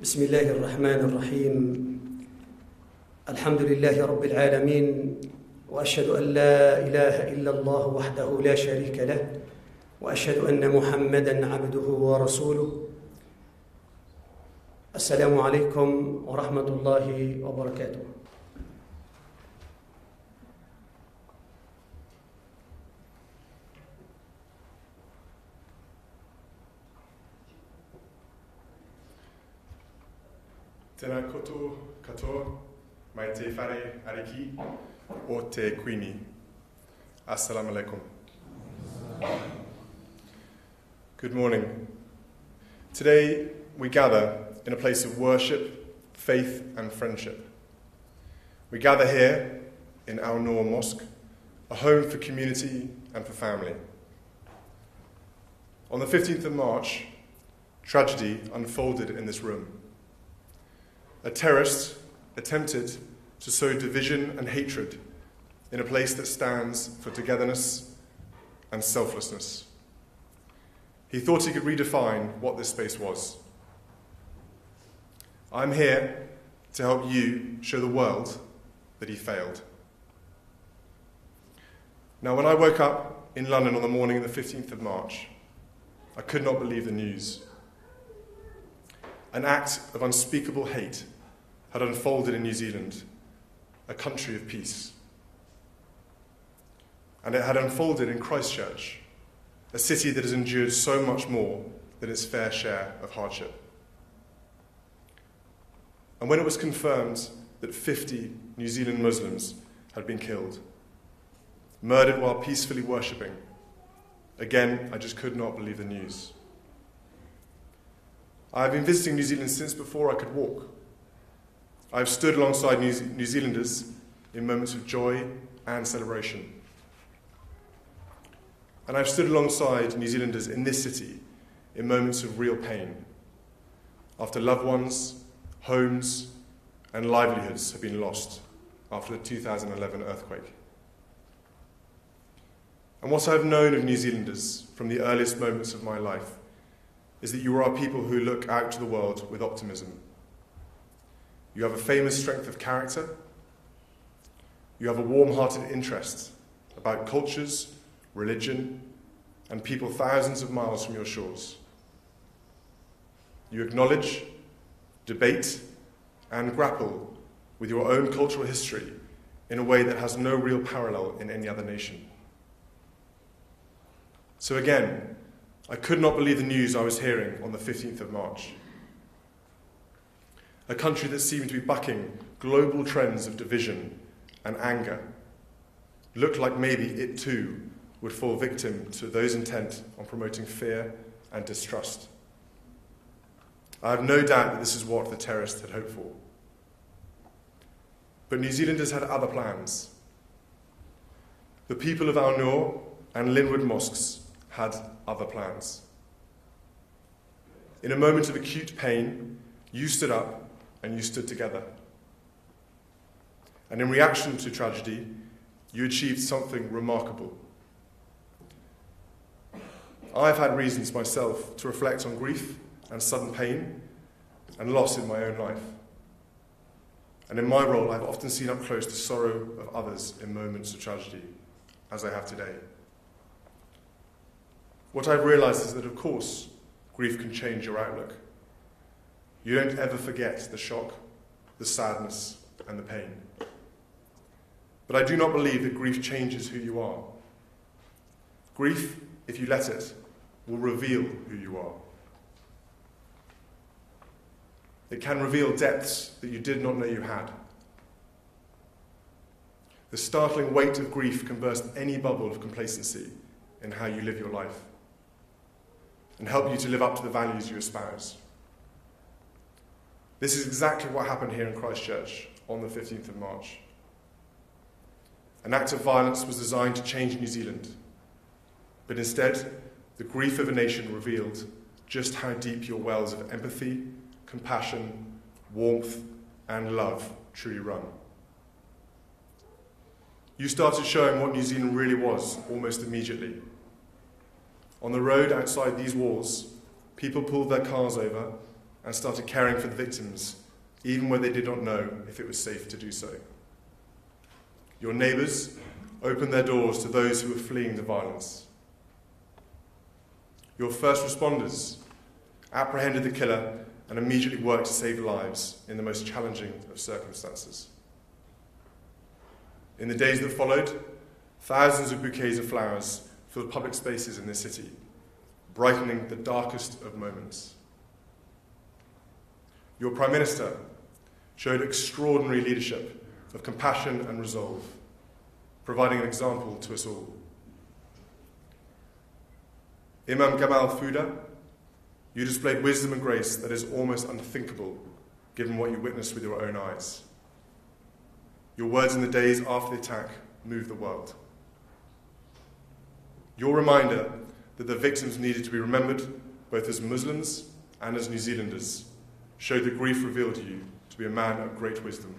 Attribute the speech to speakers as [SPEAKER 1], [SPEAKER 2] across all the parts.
[SPEAKER 1] بسم الله الرحمن الرحيم. الحمد لله رب العالمين، وأشهد أن لا إله إلا الله وحده لا شريك له، وأشهد أن محمدًا عبده ورسوله. السلام عليكم ورحمة الله وبركاته.
[SPEAKER 2] Tēnā koto katoa, mai te whare ariki o te kuini. Assalamu alaikum. Good morning. Today we gather in a place of worship, faith and friendship. We gather here in our Noor mosque, a home for community and for family. On the 15th of March, tragedy unfolded in this room. A terrorist attempted to sow division and hatred in a place that stands for togetherness and selflessness. He thought he could redefine what this space was. I'm here to help you show the world that he failed. Now, when I woke up in London on the morning of the 15th of March, I could not believe the news. An act of unspeakable hate had unfolded in New Zealand, a country of peace. And it had unfolded in Christchurch, a city that has endured so much more than its fair share of hardship. And when it was confirmed that 50 New Zealand Muslims had been killed, murdered while peacefully worshipping, again, I just could not believe the news. I have been visiting New Zealand since before I could walk. I have stood alongside New Zealanders in moments of joy and celebration. And I've stood alongside New Zealanders in this city in moments of real pain, after loved ones, homes, and livelihoods have been lost after the 2011 earthquake. And what I've known of New Zealanders from the earliest moments of my life is that you are people who look out to the world with optimism. You have a famous strength of character. You have a warm-hearted interest about cultures, religion, and people thousands of miles from your shores. You acknowledge, debate, and grapple with your own cultural history in a way that has no real parallel in any other nation. So again, I could not believe the news I was hearing on the 15th of March. A country that seemed to be bucking global trends of division and anger looked like maybe it too would fall victim to those intent on promoting fear and distrust. I have no doubt that this is what the terrorists had hoped for. But New Zealanders had other plans. The people of our Noor and Linwood mosques had other plans. In a moment of acute pain, you stood up and you stood together. And in reaction to tragedy, you achieved something remarkable. I've had reasons myself to reflect on grief and sudden pain and loss in my own life. And in my role, I've often seen up close the sorrow of others in moments of tragedy, as I have today. What I've realized is that, of course, grief can change your outlook. You don't ever forget the shock, the sadness, and the pain. But I do not believe that grief changes who you are. Grief, if you let it, will reveal who you are. It can reveal depths that you did not know you had. The startling weight of grief can burst any bubble of complacency in how you live your life and help you to live up to the values you espouse. This is exactly what happened here in Christchurch on the 15th of March. An act of violence was designed to change New Zealand, but instead, the grief of a nation revealed just how deep your wells of empathy, compassion, warmth, and love truly run. You started showing what New Zealand really was almost immediately. On the road outside these walls, people pulled their cars over and started caring for the victims, even when they did not know if it was safe to do so. Your neighbours opened their doors to those who were fleeing the violence. Your first responders apprehended the killer and immediately worked to save lives in the most challenging of circumstances. In the days that followed, thousands of bouquets of flowers filled public spaces in this city, brightening the darkest of moments. Your Prime Minister showed extraordinary leadership of compassion and resolve, providing an example to us all. Imam Gamal Fouda, you displayed wisdom and grace that is almost unthinkable given what you witnessed with your own eyes. Your words in the days after the attack moved the world. Your reminder that the victims needed to be remembered both as Muslims and as New Zealanders showed the grief revealed to you to be a man of great wisdom.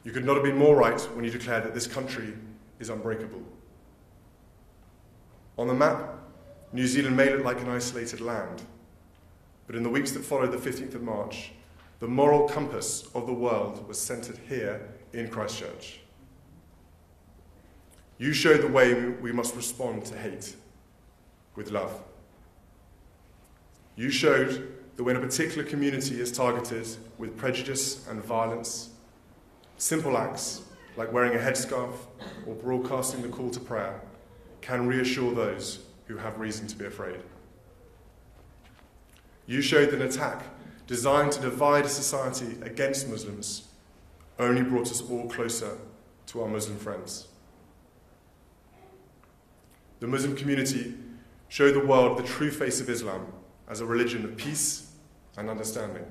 [SPEAKER 2] You could not have been more right when you declared that this country is unbreakable. On the map, New Zealand may look like an isolated land, but in the weeks that followed the 15th of March, the moral compass of the world was centred here in Christchurch. You showed the way we must respond to hate, with love. You showed that when a particular community is targeted with prejudice and violence, simple acts like wearing a headscarf or broadcasting the call to prayer can reassure those who have reason to be afraid. You showed that an attack designed to divide a society against Muslims only brought us all closer to our Muslim friends. The Muslim community showed the world the true face of Islam as a religion of peace and understanding.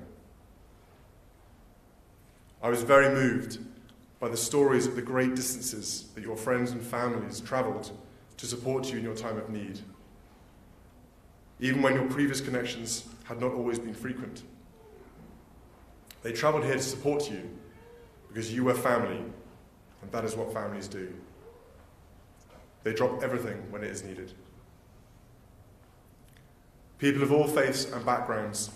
[SPEAKER 2] I was very moved by the stories of the great distances that your friends and families travelled to support you in your time of need, even when your previous connections had not always been frequent. They travelled here to support you because you were family, and that is what families do. They drop everything when it is needed. People of all faiths and backgrounds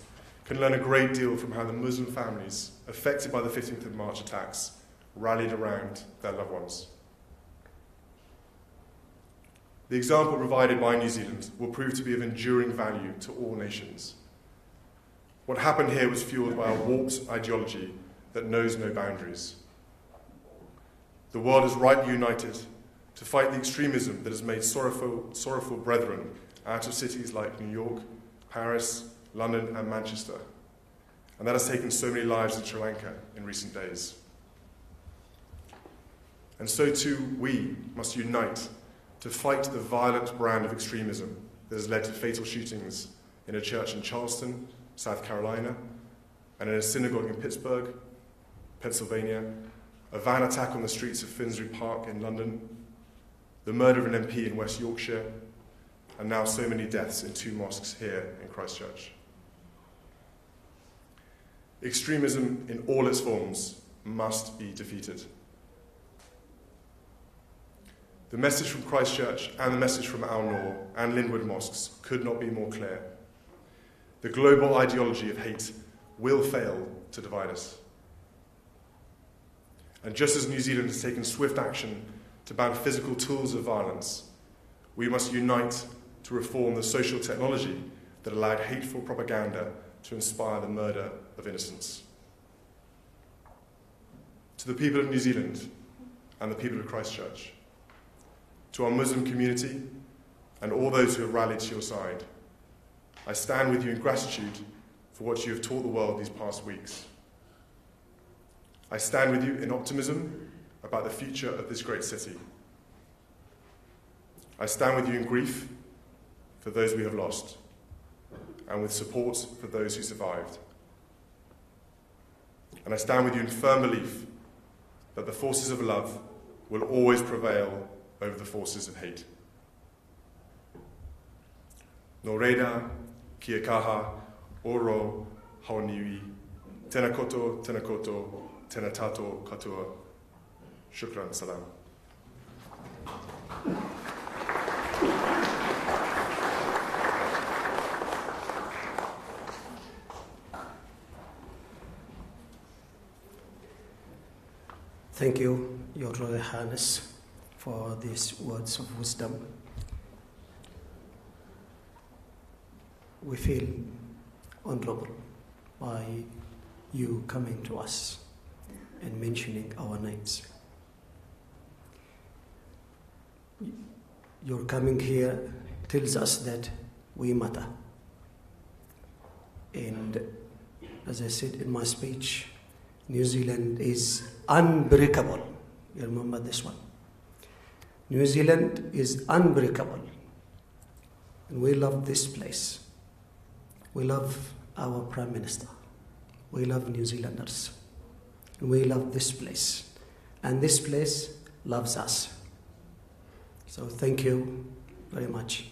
[SPEAKER 2] can learn a great deal from how the Muslim families affected by the 15th of March attacks rallied around their loved ones. The example provided by New Zealand will prove to be of enduring value to all nations. What happened here was fueled by a warped ideology that knows no boundaries. The world is rightly united to fight the extremism that has made sorrowful brethren out of cities like New York, Paris, London and Manchester, and that has taken so many lives in Sri Lanka in recent days. And so too we must unite to fight the violent brand of extremism that has led to fatal shootings in a church in Charleston, South Carolina, and in a synagogue in Pittsburgh, Pennsylvania, a van attack on the streets of Finsbury Park in London, the murder of an MP in West Yorkshire, and now so many deaths in 2 mosques here in Christchurch. Extremism in all its forms must be defeated. The message from Christchurch and the message from Al Noor and Linwood mosques could not be more clear. The global ideology of hate will fail to divide us. And just as New Zealand has taken swift action to ban physical tools of violence, we must unite to reform the social technology that allowed hateful propaganda to inspire the murder of innocents. To the people of New Zealand and the people of Christchurch, to our Muslim community and all those who have rallied to your side, I stand with you in gratitude for what you have taught the world these past weeks. I stand with you in optimism about the future of this great city. I stand with you in grief for those we have lost, and with support for those who survived. And I stand with you in firm belief that the forces of love will always prevail over the forces of hate. Nō reira, kia kaha, oro, hauniwi, tēnā koto, tēnā tātou katoa. Shukran, salam.
[SPEAKER 1] Thank you, Your Royal Highness, for these words of wisdom. We feel honorable by you coming to us and mentioning our names. Your coming here tells us that we matter. And as I said in my speech, New Zealand is unbreakable. You remember this one? New Zealand is unbreakable. And we love this place. We love our Prime Minister. We love New Zealanders. And we love this place. And this place loves us. So thank you very much.